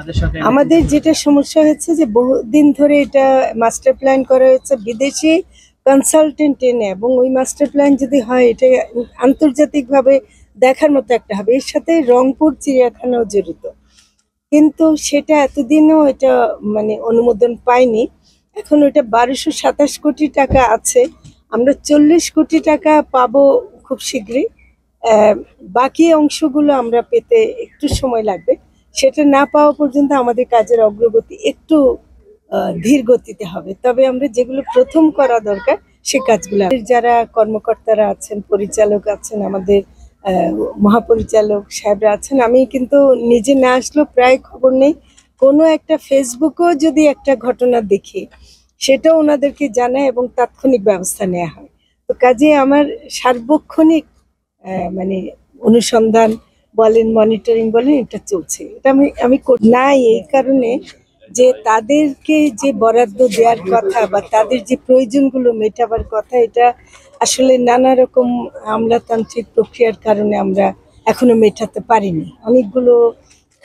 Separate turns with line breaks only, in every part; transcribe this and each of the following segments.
তাদের সাথে
আমাদের যেটা সমস্যা হচ্ছে যে বহুদিন ধরে এটা মাস্টার প্ল্যান করা হচ্ছে বিদেশি কনসালটেন্ট এনে, এবং ওই মাস্টার প্ল্যান যদি হয় এটা আন্তর্জাতিকভাবে দেখার মতো একটা হবে। এর সাথে রংপুর চিড়িয়াখানাও জড়িত, কিন্তু সেটা এতদিনও এটা মানে অনুমোদন পায়নি। এখন ওইটা 1227 কোটি টাকা আছে, আমরা 40 কোটি টাকা পাবো খুব শীঘ্রই। বাকি অংশগুলো আমরা পেতে একটু সময় লাগবে। সেটা না পাওয়া পর্যন্ত আমাদের কাজের অগ্রগতি একটু ধীর গতিতে হবে। তবে আমরা যেগুলো প্রথম করা দরকার সে কাজগুলো, যারা কর্মকর্তারা আছেন, পরিচালক আছেন, আমাদের মহাপরিচালক সাহেবরা আছেন, আমি কিন্তু নিজে না আসলেও প্রায় খবর নেই। কোনো একটা ফেসবুকেও যদি একটা ঘটনা দেখি সেটাও ওনাদেরকে জানায় এবং তাৎক্ষণিক ব্যবস্থা নেওয়া হয়। তো কাজে আমার সার্বক্ষণিক মানে অনুসন্ধান বলেন, মনিটরিং বলেন, এটা চলছে। এটা আমি নাই এই কারণে যে তাদেরকে যে বরাদ্দ দেওয়ার কথা বা তাদের যে প্রয়োজনগুলো মেটাবার কথা, এটা আসলে নানা রকম আমলাতান্ত্রিক প্রক্রিয়ার কারণে আমরা এখনো মেটাতে পারিনি। অনেকগুলো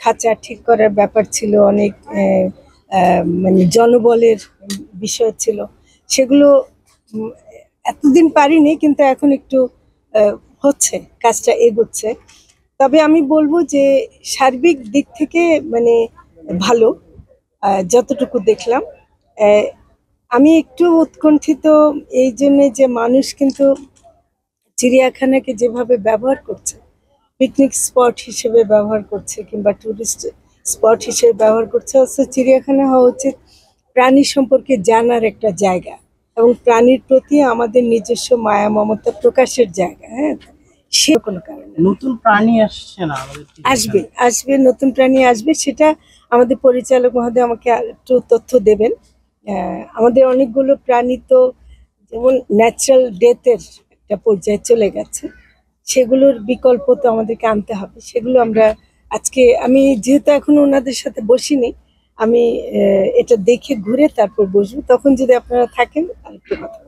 খাঁচা ঠিক করার ব্যাপার ছিল, অনেক মানে জনবলের বিষয় ছিল, সেগুলো এতদিন পারিনি, কিন্তু এখন একটু হচ্ছে, কাজটা এগোচ্ছে। তবে আমি বলবো যে সার্বিক দিক থেকে মানে ভালো, যতটুকু দেখলাম। আমি একটু উৎকণ্ঠিত এই জন্যে যে মানুষ কিন্তু চিড়িয়াখানাকে যেভাবে ব্যবহার করছে, পিকনিক স্পট হিসেবে ব্যবহার করছে কিংবা টুরিস্ট স্পট হিসেবে ব্যবহার করছে, অথচ চিড়িয়াখানা হওয়া উচিত প্রাণী সম্পর্কে জানার একটা জায়গা এবং প্রাণীর প্রতি আমাদের নিজস্ব মায়া মমতা প্রকাশের জায়গা। হ্যাঁ, সে কোনো কারণে
নতুন প্রাণী আসছে না আমাদের
আসবে, আসবে, নতুন প্রাণী আসবে, সেটা আমাদের পরিচালক মহোদয় আমাকে একটু তথ্য দেবেন। আমাদের অনেকগুলো প্রাণী তো যেমন ন্যাচারাল ডেথের একটা পর্যায়ে চলে গেছে, সেগুলোর বিকল্প তো আমাদেরকে আনতে হবে। সেগুলো আমরা আজকে, আমি যেহেতু এখন ওনাদের সাথে বসিনি, আমি এটা দেখে ঘুরে তারপর বসবো। তখন যদি আপনারা থাকেন আর একটু কথা